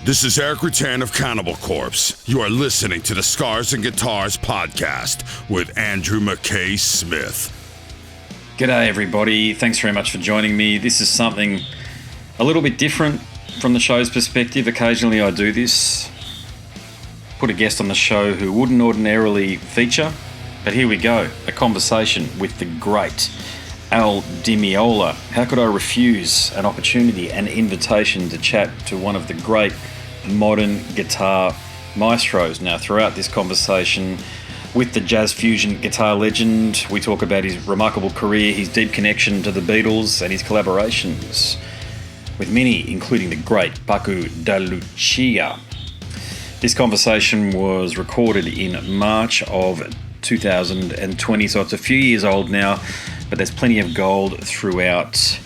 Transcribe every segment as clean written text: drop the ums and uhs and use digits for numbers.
This is Eric Rutan of Cannibal Corpse. You are listening to the Scars and Guitars podcast with Andrew McKay Smith. G'day everybody, thanks very much for joining me. This is something a little bit different from the show's perspective. Occasionally I do this, put a guest on the show who wouldn't ordinarily feature, but here we go, a conversation with the great Al Di Meola. How could I refuse an opportunity, an invitation to chat to one of the great modern guitar maestros? Now, throughout this conversation with the jazz fusion guitar legend, we talk about his remarkable career, his deep connection to the Beatles, and his collaborations with many, including the great Paco De Lucia. This conversation was recorded in March of 2020, so it's a few years old now, but there's plenty of gold throughout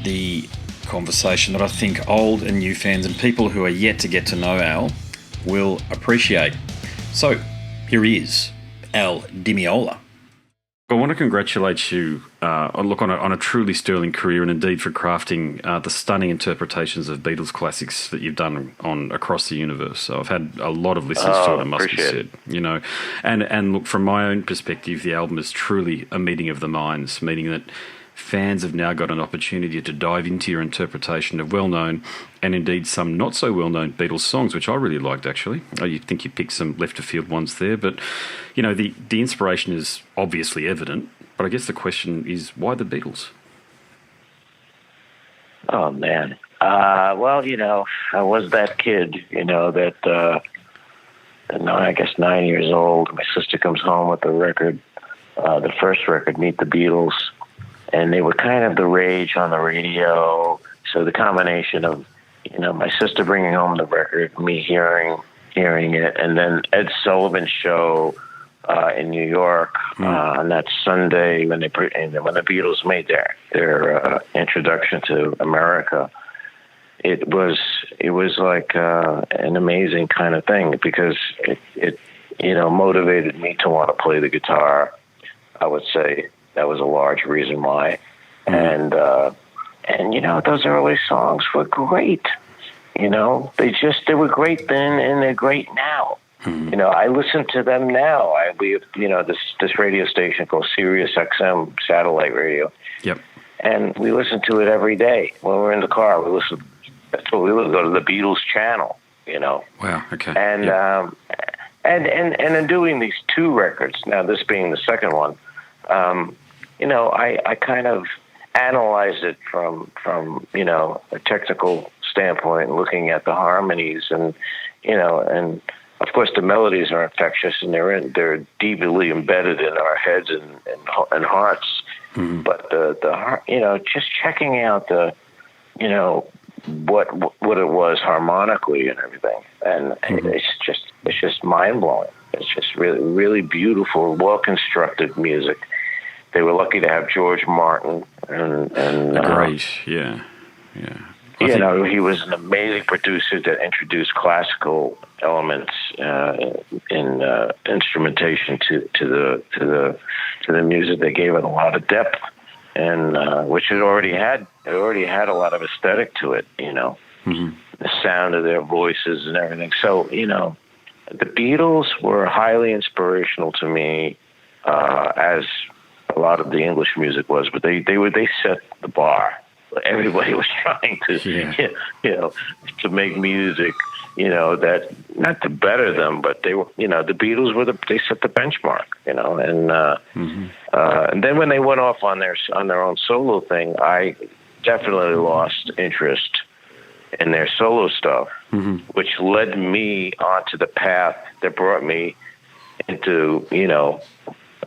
the conversation that I think old and new fans and people who are yet to get to know Al will appreciate. So here he is, Al Di Meola. I want to congratulate you on a truly sterling career, and indeed for crafting the stunning interpretations of Beatles classics that you've done on across the universe. So I've had a lot of listens to it, I must be said. You know, and look, from my own perspective, the album is truly a meeting of the minds, meaning that fans have now got an opportunity to dive into your interpretation of well-known and indeed some not so well-known Beatles songs, which I really liked, actually. You think you picked some left-of-field ones there, but, you know, the inspiration is obviously evident, but I guess the question is, why the Beatles? Oh, man. Well, you know, I was that kid, you know, I guess 9 years old. My sister comes home with the record, the first record, Meet the Beatles, and they were kind of the rage on the radio. So the combination of, you know, my sister bringing home the record, me hearing it, and then Ed Sullivan's show in New York on that Sunday when the Beatles made their introduction to America. It was like an amazing kind of thing because it you know, motivated me to want to play the guitar. I would say that was a large reason why. And you know, those early songs were great. You know, they were great then and they're great now. You know, I listen to them now. We have, you know, this radio station called Sirius XM satellite radio. Yep. And we listen to it every day when we're in the car. We listen. That's what we go to the Beatles channel. You know. Wow. Okay. And and in doing these two records, now this being the second one, you know, I kind of analyzed it from you know, a technical standpoint, looking at the harmonies and, you know, and of course the melodies are infectious and they're deeply embedded in our heads and hearts. Mm-hmm. But the you know, just checking out the, you know, what it was harmonically and everything, and it's just mind blowing. It's just really beautiful, well constructed music. They were lucky to have George Martin and great, yeah. You know, he was an amazing producer that introduced classical elements in instrumentation to the music. They gave it a lot of depth, and which it already had. It already had a lot of aesthetic to it. You know, the sound of their voices and everything. So, you know, the Beatles were highly inspirational to me, as a lot of the English music was, but they set the bar. Everybody was trying to, you know, to make music, you know, that not to better them, but they were, you know, the Beatles they set the benchmark, you know, and then when they went off on their own solo thing, I definitely lost interest in their solo stuff, which led me onto the path that brought me into, you know,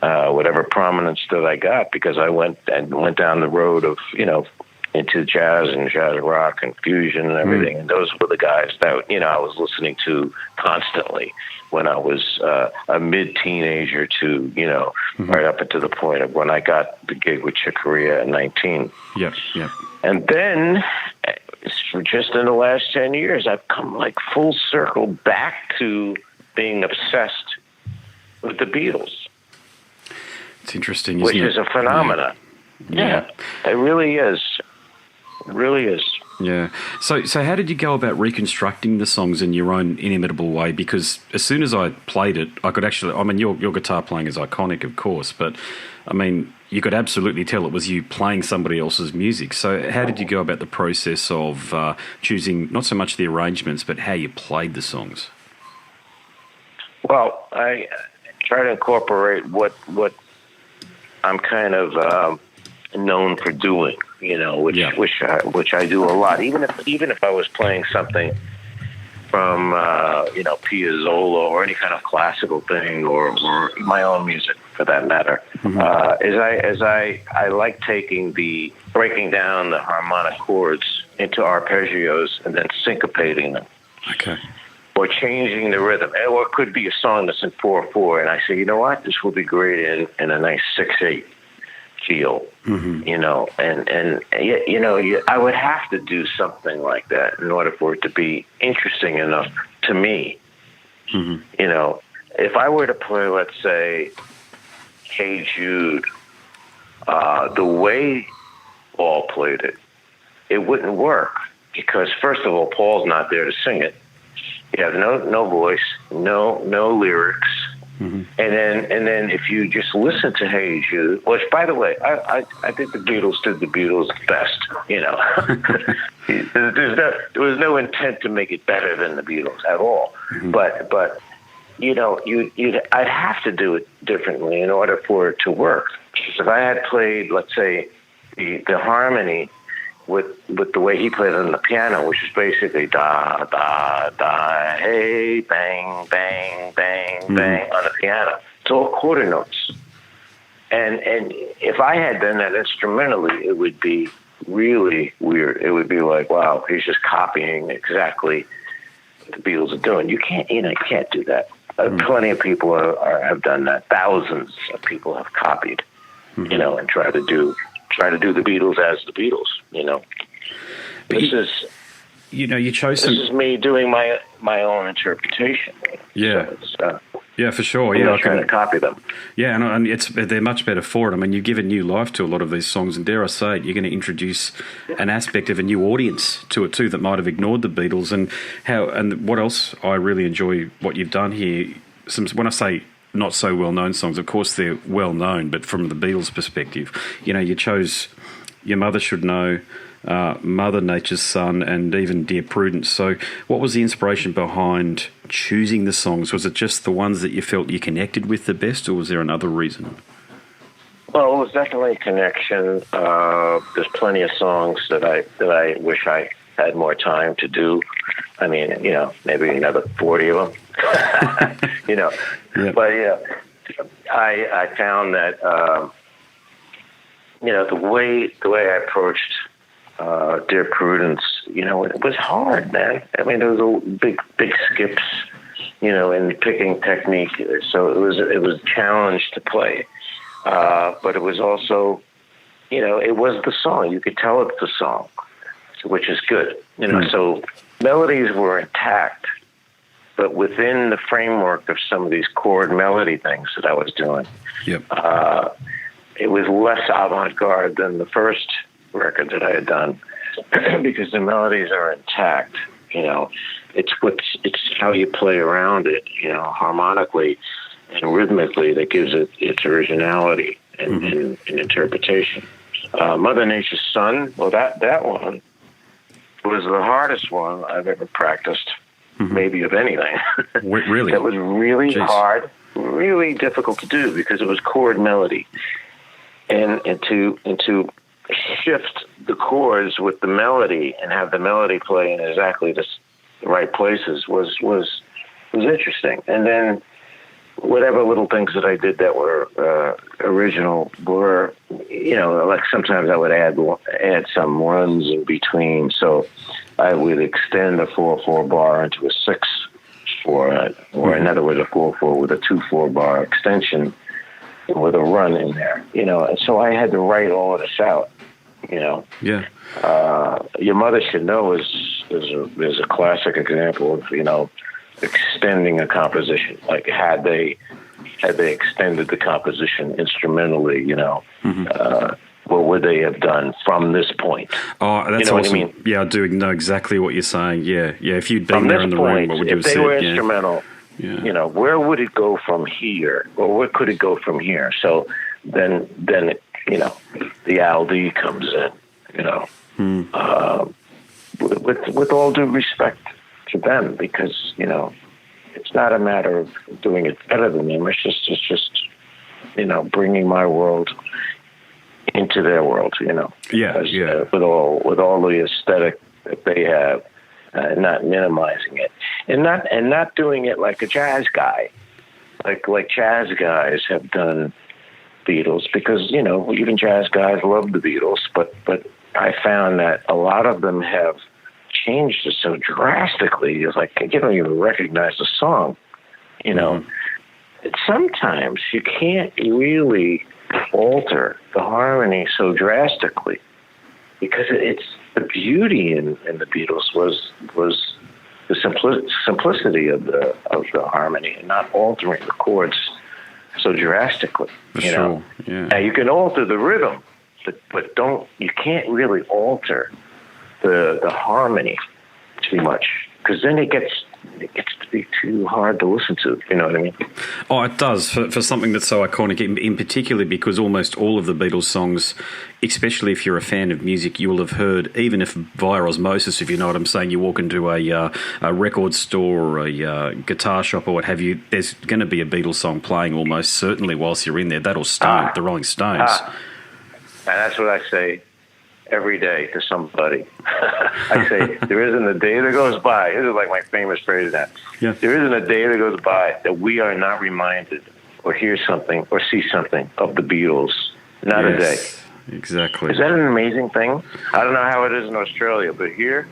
whatever prominence that I got, because I went down the road of, you know, into jazz and jazz rock and fusion and everything. And those were the guys that, you know, I was listening to constantly when I was a mid-teenager to, you know, right up until the point of when I got the gig with Chick Corea at 19. Yep. And then just in the last 10 years, I've come like full circle back to being obsessed with the Beatles. It's interesting, which is a phenomenon. Yeah, it really is. It really is. Yeah. So how did you go about reconstructing the songs in your own inimitable way? Because as soon as I played it, I could actually, I mean, your guitar playing is iconic, of course, but I mean, you could absolutely tell it was you playing somebody else's music. So how did you go about the process of choosing not so much the arrangements, but how you played the songs? Well, I try to incorporate what I'm kind of known for doing, which I do a lot. Even if I was playing something from Piazzolla or any kind of classical thing or my own music for that matter, as I like breaking down the harmonic chords into arpeggios and then syncopating them. Okay. Or changing the rhythm, or it could be a song that's in 4/4, and I say, you know what, this will be great in a nice 6/8 feel, I would have to do something like that in order for it to be interesting enough to me. If I were to play, let's say, Hey Jude, the way Paul played it, it wouldn't work because first of all, Paul's not there to sing it. You have no voice, no lyrics, and then if you just listen to Hey Jude, which by the way, I think the Beatles did the Beatles best. There was no intent to make it better than the Beatles at all. But I'd have to do it differently in order for it to work. If I had played, let's say, the harmony with the way he played it on the piano, which is basically da da da, hey, bang bang bang bang on the piano. It's all quarter notes. And if I had done that instrumentally, it would be really weird. It would be like, wow, he's just copying exactly what the Beatles are doing. You can't do that. Plenty of people have done that. Thousands of people have copied, and try to do the Beatles as the Beatles, you chose this is me doing my own interpretation. Yeah. So yeah, for sure. I'm not trying to copy them. Yeah, and they're much better for it. I mean, you give a new life to a lot of these songs, and dare I say it, you're going to introduce an aspect of a new audience to it too that might have ignored the Beatles. And what else I really enjoy what you've done here. When I say not so well-known songs, of course they're well-known, but from the Beatles' perspective, you chose Your Mother Should Know, Mother Nature's Son, and even Dear Prudence. So what was the inspiration behind choosing the songs? Was it just the ones that you felt you connected with the best, or was there another reason? Well, it was definitely a connection. There's plenty of songs that I wish I had more time to do. I mean, maybe another 40 of them. Yep. But I found that the way I approached Dear Prudence, it was hard, man. I mean, there was big skips, in picking technique. So it was a challenge to play, but it was also, it was the song. You could tell it's the song, which is good. So melodies were intact, but within the framework of some of these chord melody things that I was doing, it was less avant-garde than the first record that I had done because the melodies are intact. It's how you play around it, harmonically and rhythmically that gives it its originality and interpretation. Mother Nature's Son, well, that one was the hardest one I've ever practiced, maybe of anything. Really? That was really hard, really difficult to do because it was chord melody. And to shift the chords with the melody and have the melody play in exactly the right places was interesting. And then whatever little things that I did that were original were, like sometimes I would add some runs in between. So I would extend a 4/4 bar into a 6/4, or in other words, a 4/4 with a 2/4 bar extension with a run in there, and so I had to write all of this out, Yeah. Your Mother Should Know is a classic example of, extending a composition. Like had they extended the composition instrumentally, what would they have done from this point? Oh, that's you know awesome. What I mean? Yeah, I do know exactly what you're saying. Yeah. If you'd been From there this in the point, room, what would you have if said? they were instrumental, where would it go from here? Or where could it go from here? So then the Al D comes in, with all due respect to them, because, it's not a matter of doing it better than them. It's just bringing my world into their world, with all the aesthetic that they have, not minimizing it, and not doing it like a jazz guy, like jazz guys have done Beatles, because even jazz guys love the Beatles, but I found that a lot of them have changed it so drastically. It's like you don't even recognize the song, Sometimes you can't really alter the harmony so drastically, because it's the beauty in the Beatles was the simplicity of the harmony, and not altering the chords so drastically. Sure. Yeah. Now you can alter the rhythm, but you can't really alter the harmony too much, because then it gets to be too hard to listen to. You know what I mean? Oh, it does, for something that's so iconic, in particular because almost all of the Beatles songs, especially if you're a fan of music, you will have heard, even if via osmosis, if you know what I'm saying. You walk into a record store or a guitar shop or what have you, there's going to be a Beatles song playing almost certainly whilst you're in there. That or the Rolling Stones. And that's what I say every day to somebody. I say, there isn't a day that goes by. This is like my famous phrase now. Yeah. There isn't a day that goes by that we are not reminded or hear something or see something of the Beatles. Not a day. Exactly. Is that an amazing thing? I don't know how it is in Australia, but here,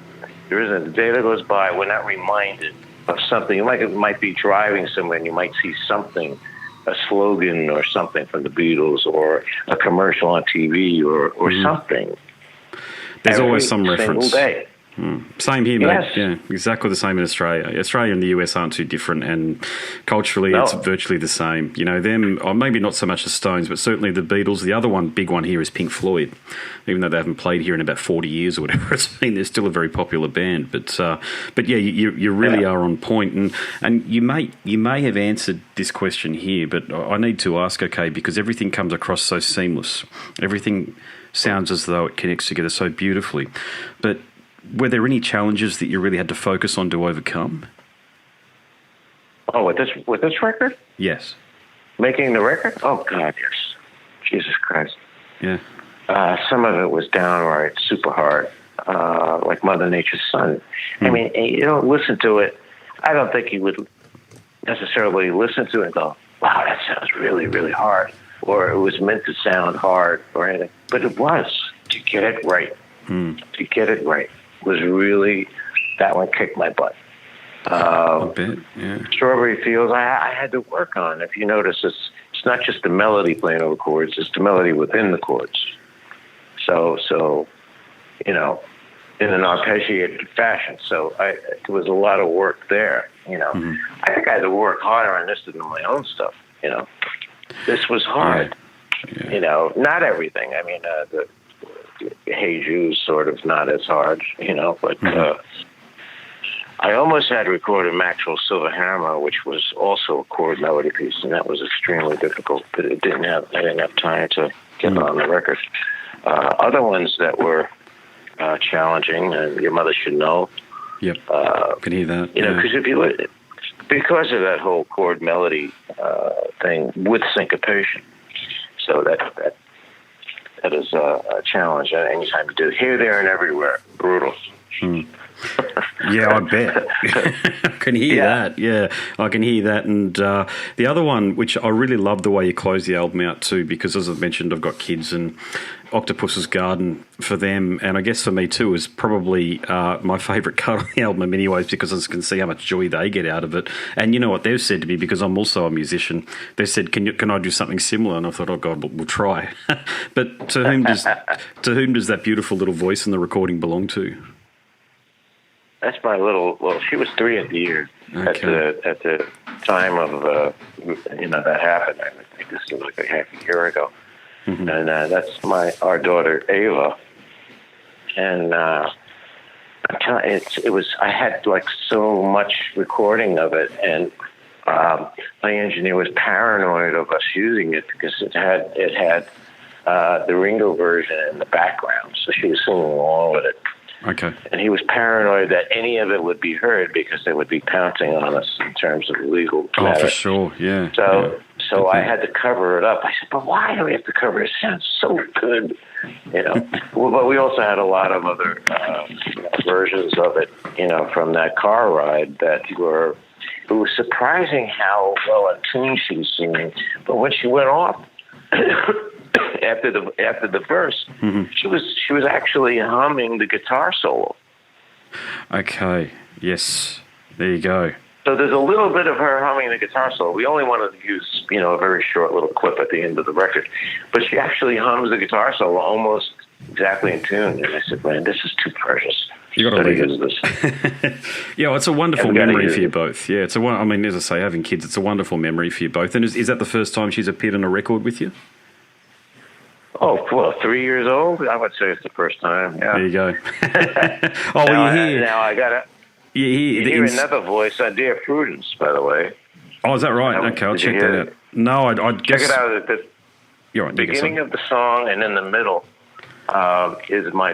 there isn't a day that goes by we're not reminded of something. It might be driving somewhere and you might see something, a slogan or something from the Beatles, or a commercial on TV or something. There's always some reference. Single day. Same here, mate. Yes. Yeah, exactly the same in Australia. Australia and the US aren't too different, and culturally it's virtually the same. Them, or maybe not so much the Stones, but certainly the Beatles. The other big one here is Pink Floyd. Even though they haven't played here in about 40 years or whatever it's been, they're still a very popular band. But yeah, you really are on point. And you may have answered this question here, but I need to ask, okay, because everything comes across so seamless. Everything sounds as though it connects together so beautifully. But were there any challenges that you really had to focus on to overcome? Oh, with this record? Yes. Making the record? Oh, God, yes. Jesus Christ. Yeah. Some of it was downright super hard, like Mother Nature's Son. I mean, you don't listen to it. I don't think you would necessarily listen to it and go, wow, that sounds really, really hard. Or it was meant to sound hard or anything. But it was, to get it right. To get it right was really, that one kicked my butt. A bit, yeah. Strawberry Fields, I had to work on. If you notice, it's not just the melody playing over chords, it's the melody within the chords. So in an arpeggiated fashion. So it was a lot of work there, I think I had to work harder on this than my own stuff, This was hard. Yeah. Not everything. I mean, the Hey Jude's sort of not as hard, but I almost had recorded Maxwell's Silver Hammer, which was also a chord melody piece, and that was extremely difficult, but I didn't have time to get it on the record. Other ones that were challenging, and Your Mother Should Know. Yep, can hear that. Because because of that whole chord melody thing with syncopation, so that is a challenge anytime you do. Here, there, and everywhere. Brutal. Yeah, I bet. I can hear that. Yeah, I can hear that. And the other one, which I really love the way you close the album out too, because as I've mentioned, I've got kids, and Octopus's Garden for them, and I guess for me too, is probably my favourite cut on the album in many ways, because I can see how much joy they get out of it. And you know what they've said to me, because I'm also a musician, they said, can I do something similar? And I thought, oh God, we'll try. But to whom does that beautiful little voice in the recording belong to? That's my little. Well, she was 3 at the year at the time of that happened. I think this was like a half a year ago. and that's our daughter Ava. And I'm telling I had like so much recording of it, and my engineer was paranoid of us using it because it had the Ringo version in the background, so she was singing along with it. Okay. And he was paranoid that any of it would be heard because they would be pouncing on us in terms of legal matter. Oh, for sure, yeah. So I had to cover it up. I said, but why do we have to cover it? It sounds so good, Well, but we also had a lot of other versions of it, from that car ride that were. It was surprising how well attuned she was singing. But when she went off after the verse, she was actually humming the guitar solo. Okay. Yes. There you go. So there's a little bit of her humming the guitar solo. We only wanted to use, a very short little clip at the end of the record. But she actually hums the guitar solo almost exactly in tune. And I said, man, this is too precious. You got to leave it. Yeah, it's a wonderful memory for you both. Yeah, as I say, having kids, it's a wonderful memory for you both. And is that the first time she's appeared on a record with you? Oh, well, 3 years old? I would say it's the first time, yeah. There you go. Now I got to... You hear another voice on Dear Prudence, by the way. Oh, is that right? Okay, I'll check that out. No, I'd guess... Check it out at the beginning of the song, and in the middle is my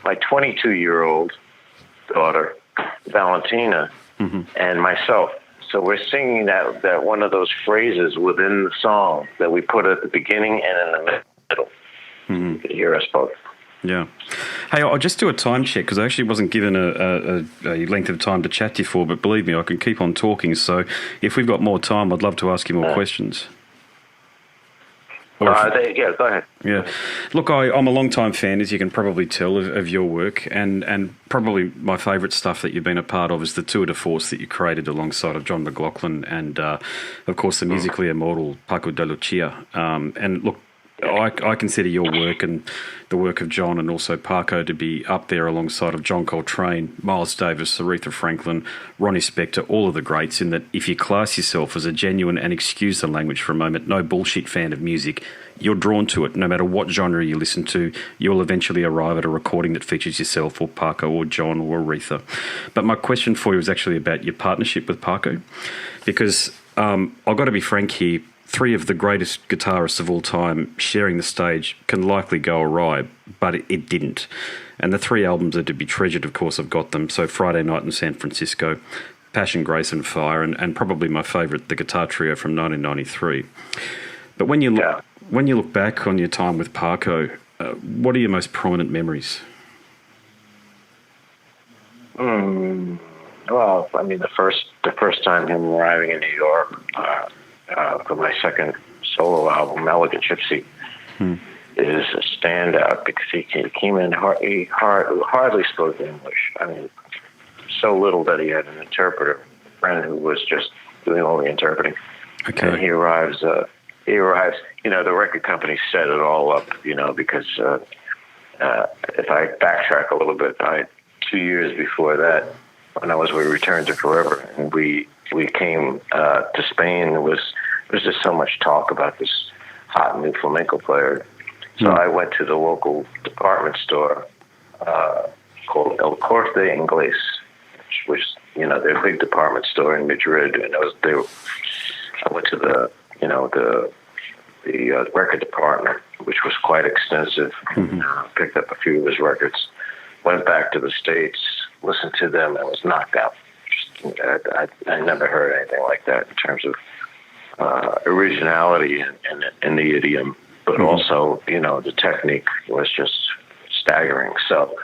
22-year-old daughter, Valentina, and myself. So we're singing that one of those phrases within the song that we put at the beginning and in the middle. You can hear us both. Yeah. Hey, I'll just do a time check because I actually wasn't given a length of time to chat to you for, but believe me, I can keep on talking. So if we've got more time, I'd love to ask you more questions. Go ahead. Yeah. Look, I'm a long-time fan, as you can probably tell, of your work, and probably my favourite stuff that you've been a part of is the tour de force that you created alongside of John McLaughlin and, of course, the musically immortal Paco De Lucia. And look, I consider your work and the work of John and also Paco to be up there alongside of John Coltrane, Miles Davis, Aretha Franklin, Ronnie Spector, all of the greats, in that if you class yourself as a genuine, and excuse the language for a moment, no bullshit fan of music, you're drawn to it. No matter what genre you listen to, you'll eventually arrive at a recording that features yourself or Paco or John or Aretha. But my question for you is actually about your partnership with Paco, because I've got to be frank here, three of the greatest guitarists of all time sharing the stage can likely go awry, but it didn't. And the three albums are to be treasured, of course, I've got them. So Friday Night in San Francisco, Passion, Grace and Fire, and probably my favourite, the Guitar Trio from 1993. But when you look back on your time with Paco, what are your most prominent memories? Well, I mean, the first time him arriving in New York for my second solo album, Elegant Gypsy, is a standout because he came in, he hardly spoke English. I mean, so little that he had an interpreter, a friend who was just doing all the interpreting. Okay. And he arrives, the record company set it all up, because if I backtrack a little bit, 2 years before that, when I was with Return to Forever, and we came to Spain, there was just so much talk about this hot new flamenco player. So I went to the local department store called El Corte Inglés, which their big department store in Madrid, and I went to the record department, which was quite extensive. Picked up a few of his records, went back to the States, listened to them, and was knocked out. I never heard anything like that in terms of originality and the idiom, but also, the technique was just staggering. So,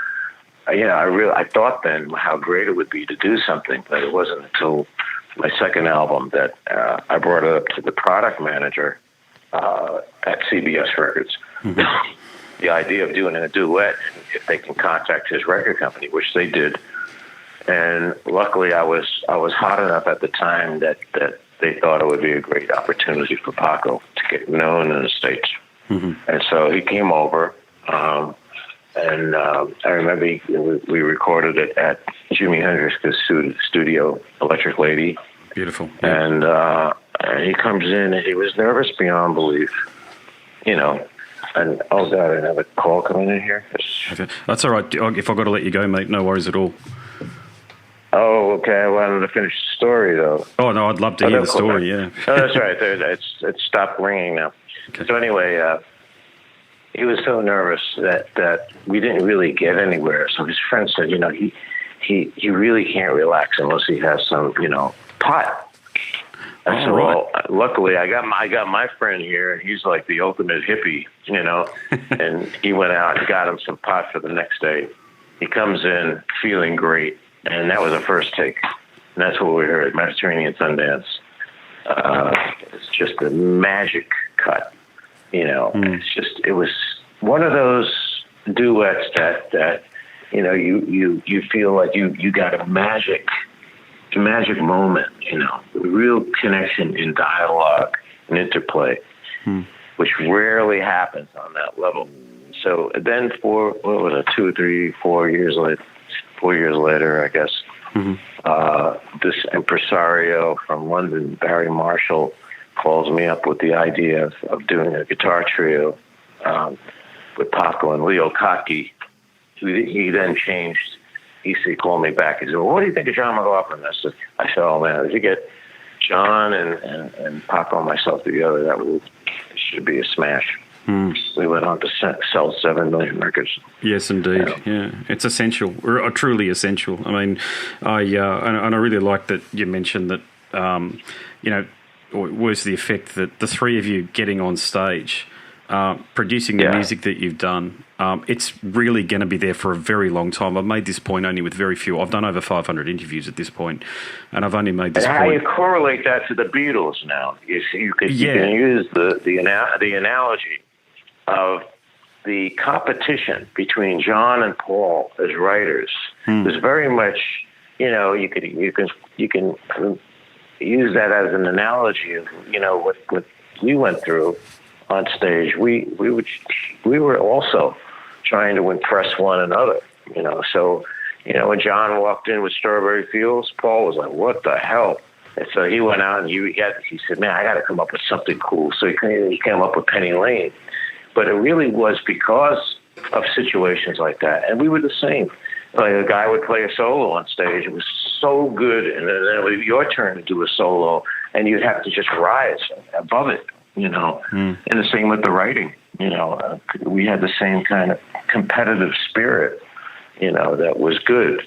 I thought then how great it would be to do something, but it wasn't until my second album that I brought it up to the product manager at CBS Records. The idea of doing a duet, if they can contact his record company, which they did. And luckily, I was hot enough at the time that they thought it would be a great opportunity for Paco to get known in the States. And so he came over, and I remember we recorded it at Jimi Hendrix's studio, Electric Lady. Beautiful. Yeah. And he comes in, and he was nervous beyond belief. And oh god, another call coming in here. Okay. That's all right. If I've got to let you go, mate, no worries at all. Oh, okay. I wanted to finish the story though. Oh no, I'd love to hear the story. Yeah. Oh, that's right. It stopped ringing now. Okay. So anyway, he was so nervous that we didn't really get anywhere. So his friend said, he really can't relax unless he has some, pot. And so, well, luckily, I got my friend here, and he's like the ultimate hippie, and he went out and got him some pot for the next day. He comes in feeling great, and that was a first take. And that's what we heard, Mediterranean Sundance. It's just a magic cut, It was one of those duets that you feel like you got a magic moment, real connection in dialogue and interplay, which rarely happens on that level. So then 4 years later, I guess, this impresario from London, Barry Marshall, calls me up with the idea of doing a guitar trio with Paco and Leo Kotke. He then changed. He called me back. He said, well, what do you think of John McLaughlin? I said, oh, man, if you get John and Paco and myself together, it should be a smash. We went on to sell 7 million records. Yes, indeed. Yeah, it's essential, or truly essential. I mean, I really like that you mentioned that, was the effect that the three of you getting on stage, producing the music that you've done, it's really going to be there for a very long time. I've made this point only with very few. I've done over 500 interviews at this point, and I've only made this point. How you correlate that to the Beatles now? You can use the analogy of the competition between John and Paul as writers. There's very much, you can use that as an analogy of what we went through on stage. We were also trying to impress one another, So, when John walked in with Strawberry Fields, Paul was like, "What the hell?" And so he went out and he said, "Man, I got to come up with something cool." So he came up with Penny Lane. But it really was because of situations like that, and we were the same. Like a guy would play a solo on stage; it was so good, and then it would be your turn to do a solo, and you'd have to just rise above it. And the same with the writing. We had the same kind of competitive spirit. That was good.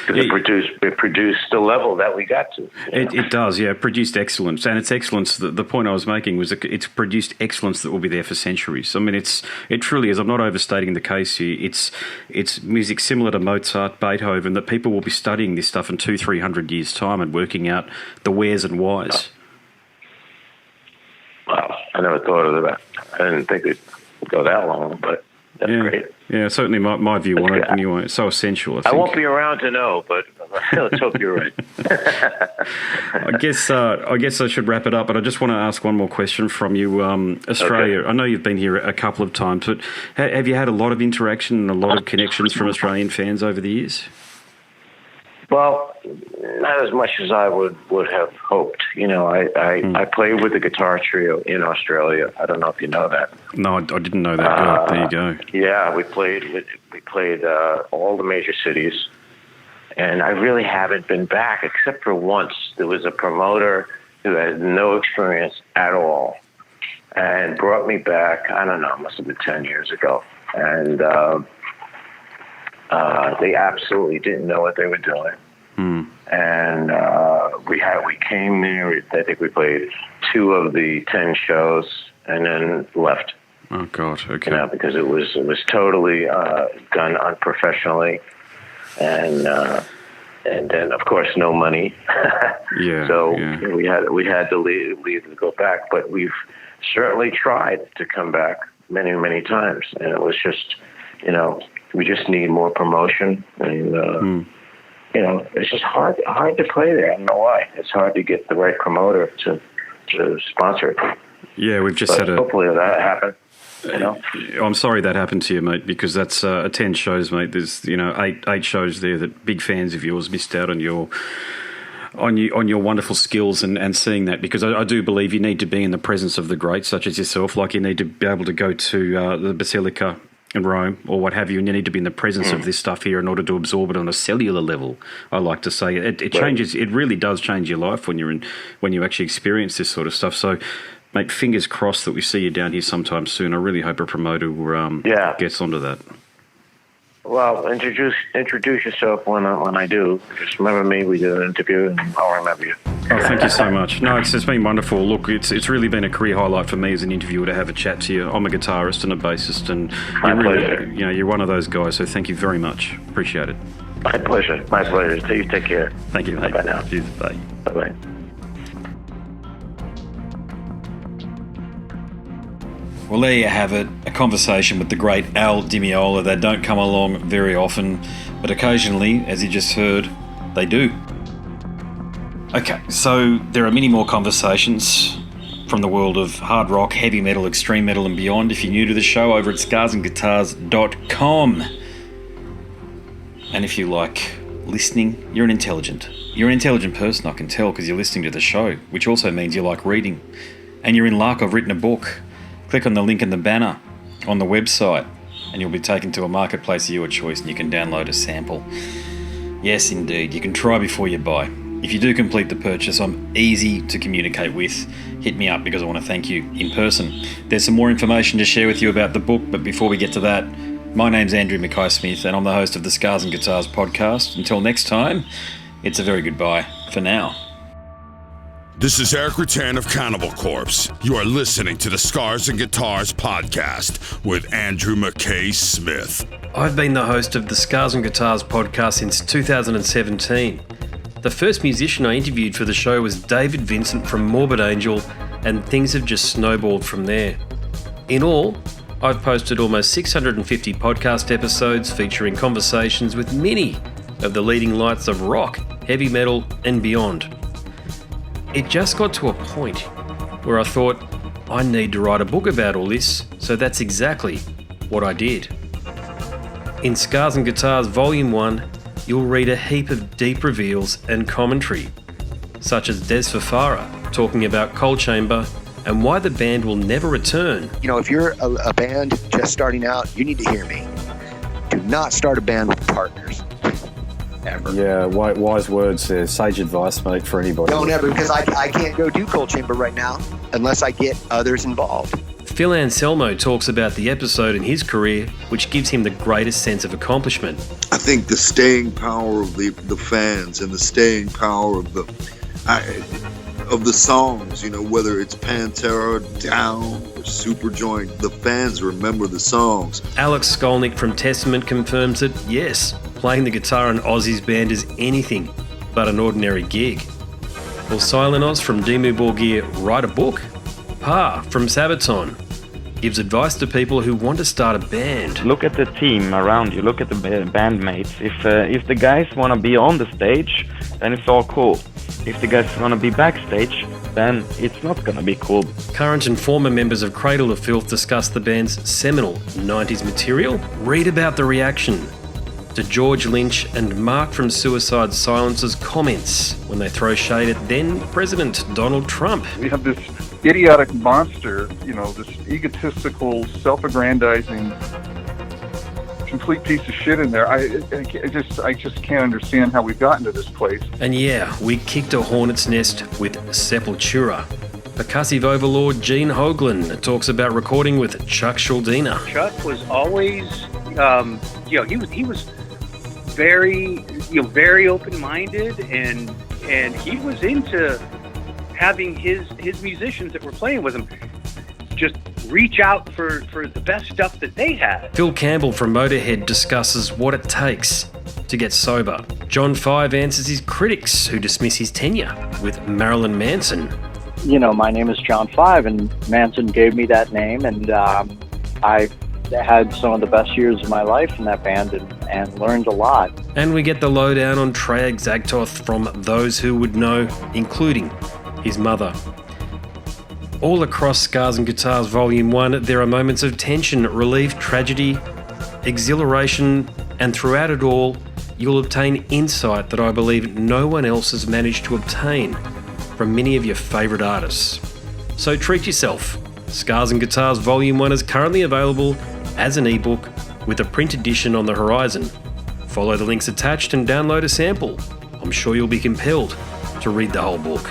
Because it produced the level that we got to. It does, yeah. It produced excellence, and it's excellence. The point I was making was that it's produced excellence that will be there for centuries. I mean, it truly is. I'm not overstating the case here. It's music similar to Mozart, Beethoven, that people will be studying this stuff in 200-300 years' time and working out the wheres and whys. Wow, I never thought of that. I didn't think it'd go that long, but that's great. Yeah, certainly my view on it anyway. It's so essential, I think. I won't be around to know, but let's hope you're right. I guess I should wrap it up, but I just want to ask one more question from you. Australia, okay. I know you've been here a couple of times, but have you had a lot of interaction and a lot of connections from Australian fans over the years? Well, not as much as I would have hoped. I played with the guitar trio in Australia. I don't know if you know that. No, I didn't know that. There you go. Yeah, we played all the major cities, and I really haven't been back except for once. There was a promoter who had no experience at all, and brought me back. I don't know, it must have been 10 years ago, and they absolutely didn't know what they were doing. And we came there. I think we played 2 of the 10 shows and then left. Oh God! Okay. Because it was totally done unprofessionally, and then of course no money. We had to leave and go back. But we've certainly tried to come back many times, and it was just we just need more promotion, and it's just hard to play there. I don't know why. It's hard to get the right promoter to sponsor it. Yeah, we've just had hopefully that happened. I'm sorry that happened to you, mate, because that's 10 shows, mate. There's 8 shows there that big fans of yours missed out on your on your wonderful skills and seeing that, because I do believe you need to be in the presence of the greats such as yourself. Like, you need to be able to go to the Basilica in Rome or what have you, and you need to be in the presence of this stuff here in order to absorb it on a cellular level. I like to say it changes. It really does change your life when you actually experience this sort of stuff. So, mate, fingers crossed that we see you down here sometime soon. I really hope a promoter gets onto that. Well, introduce yourself when I do. Just remember me. We do an interview, and I'll remember you. Oh, thank you so much. No, it's been wonderful. Look, it's really been a career highlight for me as an interviewer to have a chat to you. I'm a guitarist and a bassist, and you're one of those guys. So thank you very much. Appreciate it. My pleasure. My pleasure. So you take care. Thank you, mate. Bye now. Bye. Bye. Well, there you have it, a conversation with the great Al Di Meola. They don't come along very often, but occasionally, as you just heard, they do. Okay, so there are many more conversations from the world of hard rock, heavy metal, extreme metal and beyond. If you're new to the show, over at scarsandguitars.com. And if you like listening, you're an intelligent person, I can tell, because you're listening to the show, which also means you like reading. And you're in luck, I've written a book. Click on the link in the banner on the website and you'll be taken to a marketplace of your choice and you can download a sample. Yes, indeed. You can try before you buy. If you do complete the purchase, I'm easy to communicate with. Hit me up because I want to thank you in person. There's some more information to share with you about the book, but before we get to that, my name's Andrew Mackay-Smith and I'm the host of the Scars and Guitars podcast. Until next time, it's a very goodbye for now. This is Eric Rattan of Cannibal Corpse. You are listening to the Scars and Guitars podcast with Andrew Mackay-Smith. I've been the host of the Scars and Guitars podcast since 2017. The first musician I interviewed for the show was David Vincent from Morbid Angel, and things have just snowballed from there. In all, I've posted almost 650 podcast episodes featuring conversations with many of the leading lights of rock, heavy metal, and beyond. It just got to a point where I thought, I need to write a book about all this, so that's exactly what I did. In Scars and Guitars Volume 1, you'll read a heap of deep reveals and commentary, such as Des Fafara talking about Coal Chamber and why the band will never return. You know, if you're a band just starting out, you need to hear me. Do not start a band with partners. Ever. Yeah, wise words there. Sage advice, mate, for anybody. Don't ever, because I can't go do Coal Chamber right now unless I get others involved. Phil Anselmo talks about the episode in his career which gives him the greatest sense of accomplishment. I think the staying power of the fans and the staying power of the songs, you know, whether it's Pantera, Down, or Superjoint, the fans remember the songs. Alex Skolnick from Testament confirms that, yes, playing the guitar in Ozzy's band is anything but an ordinary gig. Will Silent Oz from Dimmu Borgir write a book? Pa from Sabaton gives advice to people who want to start a band. Look at the team around you, look at the bandmates. If the guys want to be on the stage, then it's all cool. If the guys want to be backstage, then it's not going to be cool. Current and former members of Cradle of Filth discuss the band's seminal 90s material. Read about the reaction to George Lynch and Mark from Suicide Silence's comments when they throw shade at then President Donald Trump. We have this idiotic monster, you know, this egotistical, self-aggrandizing, complete piece of shit in there. I just can't understand how we've gotten to this place. And yeah, we kicked a hornet's nest with Sepultura. Percussive overlord Gene Hoglan talks about recording with Chuck Schuldiner. Chuck was always, he was very open-minded, and he was into having his musicians that were playing with him just reach out for the best stuff that they had. Phil Campbell from Motorhead discusses what it takes to get sober. John Five answers his critics who dismiss his tenure with Marilyn Manson. You know, my name is John Five, and Manson gave me that name, and I had some of the best years of my life in that band and learned a lot. And we get the lowdown on Treyarch Zagtoth from those who would know, including his mother. All across Scars and Guitars Volume 1, there are moments of tension, relief, tragedy, exhilaration, and throughout it all, you'll obtain insight that I believe no one else has managed to obtain from many of your favourite artists. So treat yourself. Scars and Guitars Volume 1 is currently available as an ebook with a print edition on the horizon. Follow the links attached and download a sample. I'm sure you'll be compelled to read the whole book.